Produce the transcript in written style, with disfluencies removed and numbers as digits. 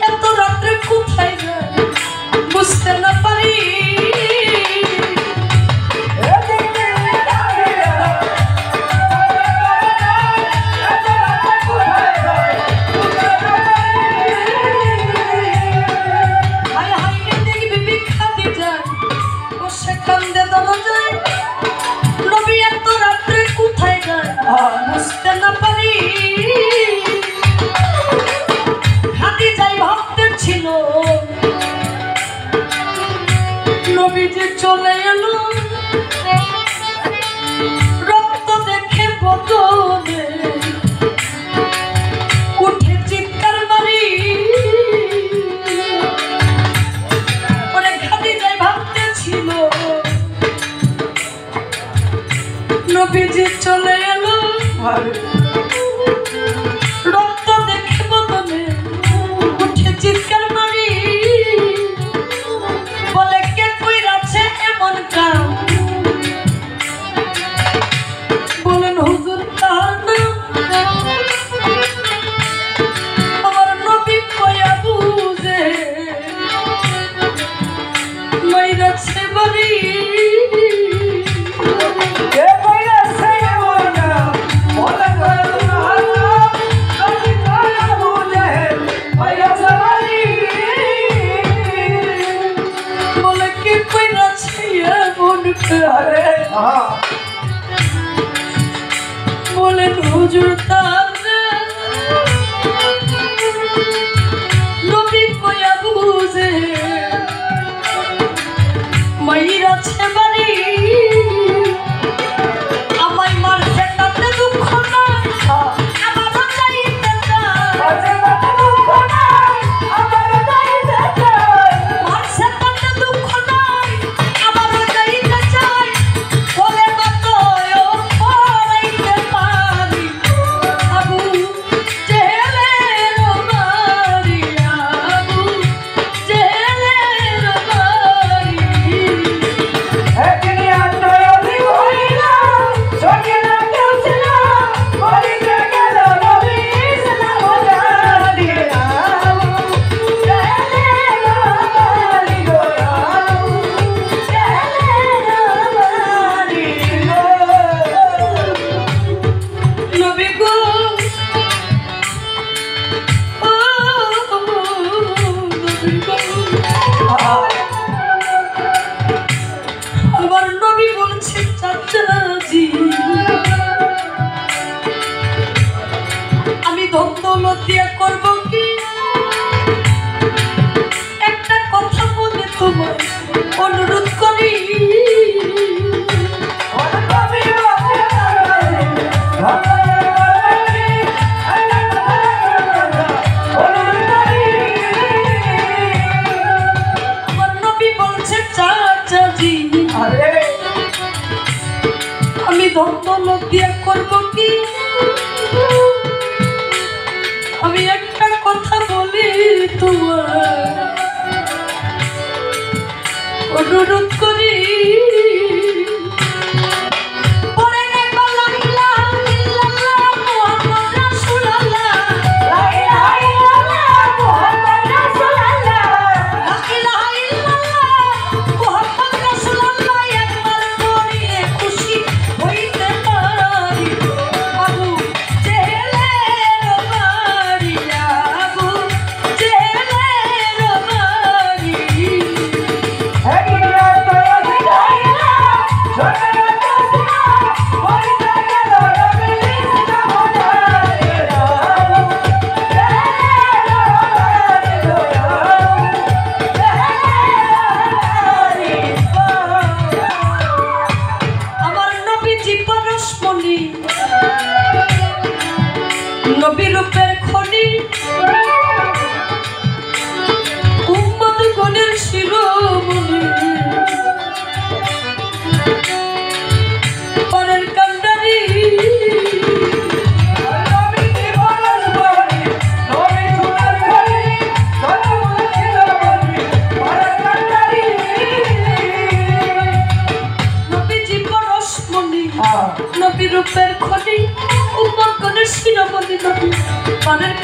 এত রাত্রে কোথায় যায় বুঝতে না পারি। নবীজি চলে এলো রক্ত দেখে বদনে উঠে চিৎকার মারি। অনেক ঘাটি যাই ভাবতে ছিল নবীজি চলে এলো রক্ত দেখে বদনে উঠে চিৎকার মারি। বলে কে কইরাছে এমন কাম? বলেন হুজুর তার নাম আমার নবী কয়া বুঝে মাইরাছে বাড়ি। বলেন হুজুর তার নবী কয়া বুঝে মাইরাছে বাড়ি। আমায় মারছে তাতে দুঃখ নাই আবার যাইতে চাই। মারছে তাতে দুঃখ নাই আবার যাইতে চাই। বলে বাতয় পড়াইতে পারি আবু জেহেলের বাড়ি। আবু জেহেলের বাড়ি। নবী গো ও নবী গো আমার নবী বলছে চাচাজি আমি ধন দৌলত দিয়া করব কি? একটা কথা বলে তোমায় অনুরোধ করি। আমার নবী বলছে চাচাজি আমি ধন দৌলত দিয়া করব কি? আমি একটা কথা বলি তোমার অনুরোধ করি। নবী রূপের খনি উম্মত গণের শিরোমণি পরের কান্ডারি। নবীজি পরশমণি নবী রূপের খনি উম্মত গণের শিরোমণি নবী পরের